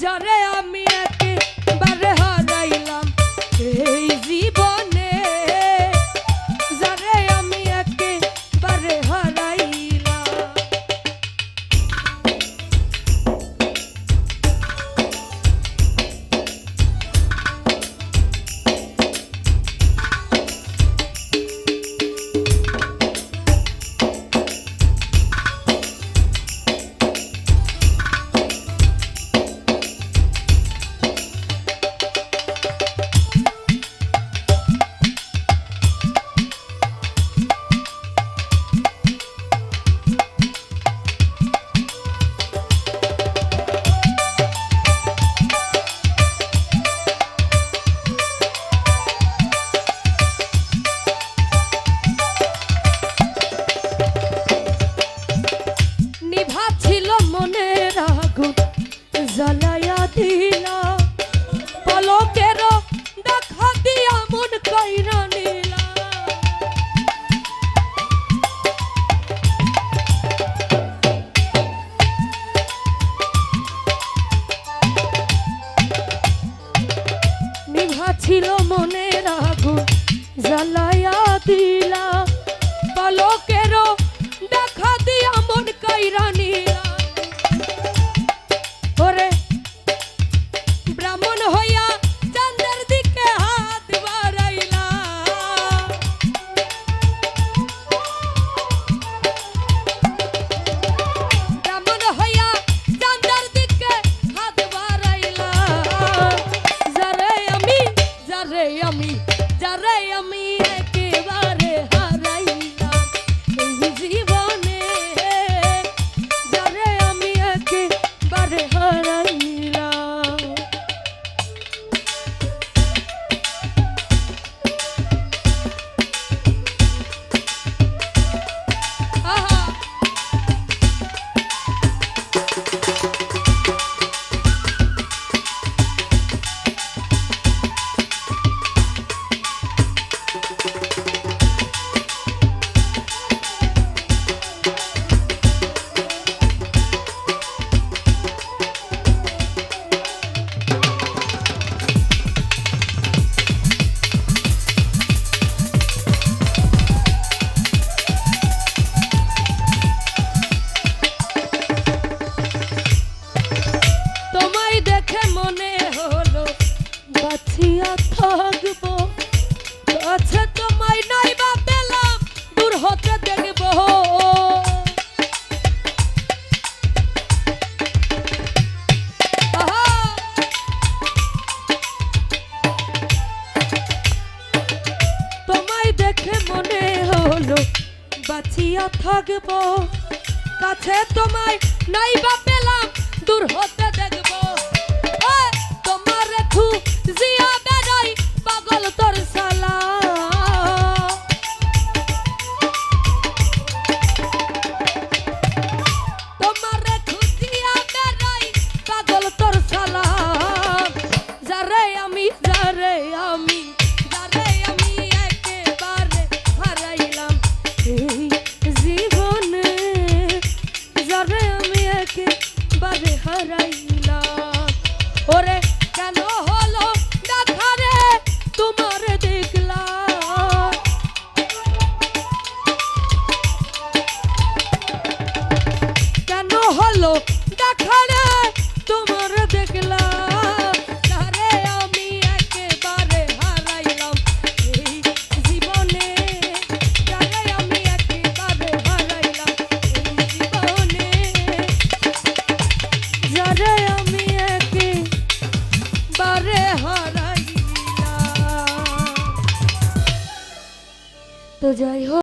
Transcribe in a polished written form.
যারে আমি একেবারে হারাইলাম এই জীবনে, যারে আমি একেবারে হারাইলাম। জ্বালায়া দিলা পলকের দেখা দিয়া মন কইরা নিলা, নিভা ছিল মনের আগুন জ্বালায়া দিলা পলকের দেখা দিয়া মন কইরা নিলা। ব্রাহ্মণ হইয়া চাঁদের দিকে হাত বাড়াইলা, ব্রাহ্মণ হইয়া চাঁদের দিকে হাত বাড়াইলা। যারে আমি একেবারে হারাইলাম এই জীবনে, যারে আমি একেবারে হারাইলাম। বাঁচিয়া থাকবো কাছে তোমায় নাই বা পেলাম দূর হতে দেখবো, তোমায় দেখে মনে হলো বাঁচিয়া থাকবো কাছে তোমায় নাই বা পেলাম দূর হতে দেখবো। তোমার জিয়া বেড়াই পাগল তোর সালা, তোমার জিয়া বেড়াই পাগল তোর সালা। যারে আমি একেবারে হারাইলাম এই জীবনে, যারে আমি একেবারে হারাইলাম। ওরে কেন হলো দেখা রে তোমার দেখলাম, কেন হলো দেখা রে তোমার দেখলাম। যারে আমি একেবারে হারাইলাম এই জীবনে, যারে আমি একেবারে হারাইলাম এই জীবনে, যারে আমি বারে হারাইলাম। তো যাই হোক।